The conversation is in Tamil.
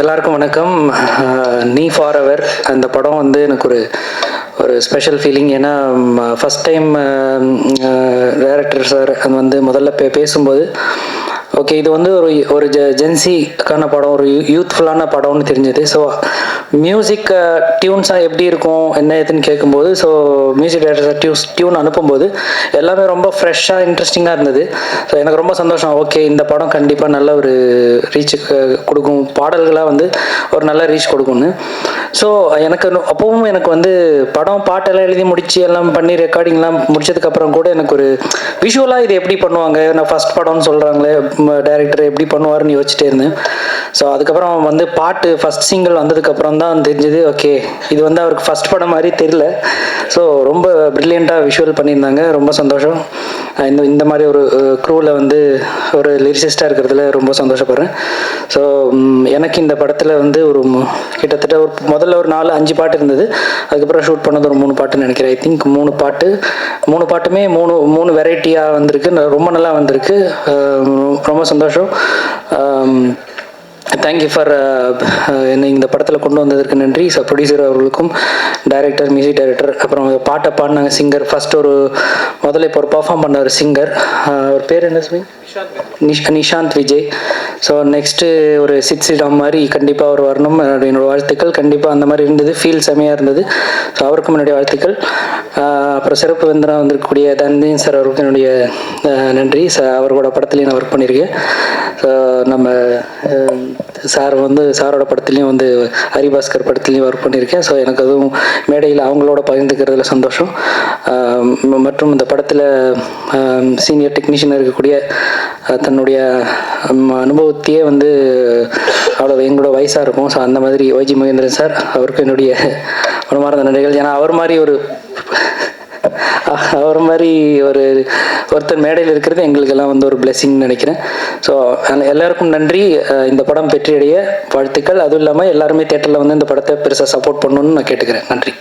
எல்லாருக்கும் வணக்கம். நீ ஃபார் எவர் அந்த படம் வந்து எனக்கு ஒரு ஒரு ஸ்பெஷல் ஃபீலிங். ஏன்னா ஃபஸ்ட் டைம் டைரக்டர் சார் அது வந்து முதல்ல பேசும்போது ஓகே இது வந்து ஒரு ஒரு ஜென்சிக்கான படம், ஒரு யூத்ஃபுல்லான படம்னு தெரிஞ்சது. ஸோ மியூசிக் டியூன்ஸாக எப்படி இருக்கும் என்ன ஏதுன்னு கேட்கும்போது, so music director sir tune அனுப்பும்போது எல்லாமே ரொம்ப ஃப்ரெஷ்ஷாக இன்ட்ரெஸ்டிங்காக இருந்தது. ஸோ எனக்கு ரொம்ப சந்தோஷம். ஓகே இந்த படம் கண்டிப்பாக நல்ல ஒரு ரீச் கொடுக்கும், பாடல்களாக வந்து ஒரு நல்ல ரீச் கொடுக்கும்னு. ஸோ எனக்கு அப்பவும் எனக்கு வந்து படம் பாட்டெல்லாம் எழுதி முடித்து எல்லாம் பண்ணி ரெக்கார்டிங்லாம் முடிச்சதுக்கப்புறம் கூட எனக்கு ஒரு விஷுவலாக இது எப்படி பண்ணுவாங்க, நான் ஃபஸ்ட் படம்னு சொல்கிறாங்களே டைரக்டர் எப்படி பண்ணுவார்னு யோசிச்சுட்டே இருந்தேன். ஸோ அதுக்கப்புறம் வந்து பாட்டு ஃபஸ்ட் சிங்கிள் வந்ததுக்கப்புறம் தான் தெரிஞ்சது ஓகே இது வந்து அவருக்கு ஃபஸ்ட் படம் மாதிரி தெரியல. ஸோ ரொம்ப ப்ரில்லியண்ட்டாக விஷுவல் பண்ணியிருந்தாங்க. ரொம்ப சந்தோஷம். இந்த மாதிரி ஒரு க்ரூவில் வந்து ஒரு லிரிசிஸ்டாக இருக்கிறதுல ரொம்ப சந்தோஷப்படுறேன். ஸோ எனக்கு இந்த படத்தில் வந்து ஒரு கிட்டத்தட்ட ஒரு முதல்ல ஒரு 4-5 பாட்டு இருந்தது. அதுக்கப்புறம் ஷூட் பண்ணது ஒரு 3 பாட்டுன்னு நினைக்கிறேன். ஐ திங்க் 3 பாட்டுமே மூணு வெரைட்டியாக வந்திருக்கு, ரொம்ப நல்லா வந்திருக்கு. ரொம்ப சந்தோஷம். தேங்க்யூ ஃபார் என்னை இந்த படத்தில் கொண்டு வந்ததற்கு நன்றி. ஸோ ப்ரொடியூசர் அவர்களுக்கும், டைரக்டர், மியூசிக் டைரக்டர், அப்புறம் பாட்டை பாடினாங்க சிங்கர். ஃபஸ்ட்டு முதல்ல இப்போ ஒரு பர்ஃபார்ம் பண்ண ஒரு சிங்கர், அவர் பேர் என்ன சொல்லி நிஷாந்த் விஜய். ஸோ நெக்ஸ்ட்டு ஒரு சித்ஸ்ரீராம் மாதிரி கண்டிப்பாக அவர் வரணும், என்னோடய வாழ்த்துக்கள். கண்டிப்பாக அந்த மாதிரி இருந்தது, ஃபீல் செமையாக இருந்தது. ஸோ அவருக்கும் என்னுடைய வாழ்த்துக்கள். அப்புறம் சிறப்பு விருந்தினராக வந்திருக்கக்கூடிய தன்தீன் சார் அவருக்கும் என்னுடைய நன்றி. அவரோட படத்துலேயும் நான் ஒர்க் பண்ணியிருக்கேன். ஸோ நம்ம சாரோட படத்துலேயும் வந்து ஹரிபாஸ்கர் படத்துலேயும் ஒர்க் பண்ணியிருக்கேன். ஸோ எனக்கு அதுவும் மேடையில் அவங்களோட பகிர்ந்துக்கிறதுல சந்தோஷம். மற்றும் இந்த படத்தில் சீனியர் டெக்னீஷியனாக இருக்கக்கூடிய தன்னுடைய அனுபவத்தையே வந்து அவ்வளோ எங்களோட வயசாக இருக்கும். ஸோ அந்த மாதிரி ஒய்ஜி மகேந்திரன் சார் அவருக்கு என்னுடைய மனமார்ந்த நன்றிகள். ஏன்னா அவர் மாதிரி ஒருத்தர் மேடையில் இருக்கிறது எங்களுக்கெல்லாம் வந்து ஒரு பிளெஸிங்னு நினைக்கிறேன். ஸோ எல்லாருக்கும் நன்றி. இந்த படம் வெற்றியடைய வாழ்த்துக்கள். அதுவும் இல்லாமல் எல்லாருமே தேட்டரில் வந்து இந்த படத்தை பெருசாக சப்போர்ட் பண்ணணும்னு நான் கேட்டுக்கிறேன். நன்றி.